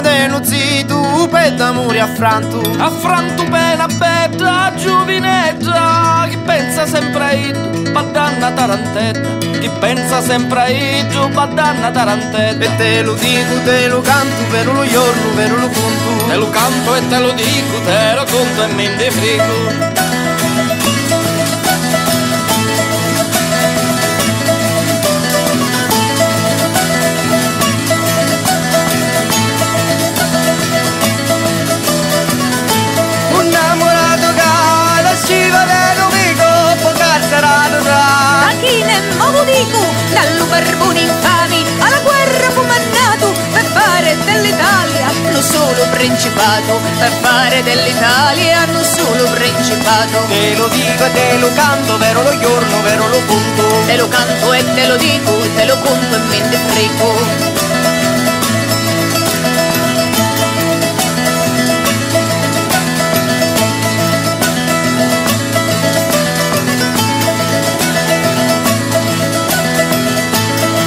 dello zito, per d'amore affrantu pena bella, giovinetta, chi pensa sempre a io, baddanna tarantetta, chi pensa sempre a io, baddanna tarantetta. E te lo dico, te lo canto, vero lo giorno, vero lo conto, te lo canto e te lo dico, te lo conto e mi indifrico. Dallo barbone infami alla guerra fu mandato per fare dell'Italia lo solo principato, per fare dell'Italia lo solo principato. Te lo dico e te lo canto, vero lo giorno, vero lo conto, te lo canto e te lo dico, te lo conto e me ne frego.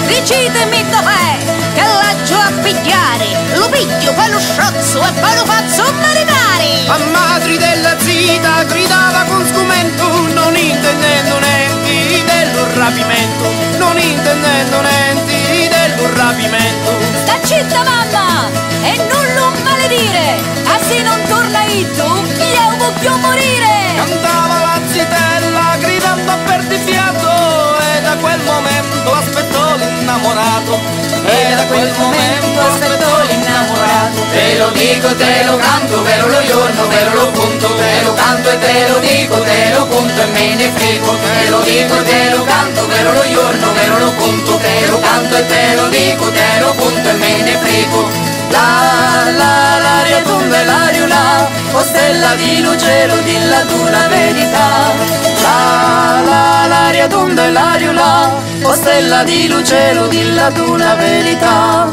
Dicitemi dov'è che l'aggio a pigliare, lo piglio per lo sciozzo e poi lo faccio maritare. A madri della zita gridava con sgomento, non intendendo niente dello rapimento, non intendendo niente dello rapimento. Sta zitta mamma e non lo maledire, se non torna io io voglio morire. Cantava la zitella gridando a perdifiato, e da quel momento aspettò l'innamorato, e da quel momento aspettò l'innamorato. Te lo dico, te lo canto, vero lo giorno, vero lo conto, te lo canto e te lo dico, te lo conto e me ne frego. Te lo dico, te lo canto, vero lo giorno, vero lo conto, te lo canto e te lo dico, te lo conto e me ne frego. L'aria tonda e l'aria là, o stella di luce, lo dilla tu la verità. L'aria tonda e l'aria là, o stella di luce, lo dilla tu la verità.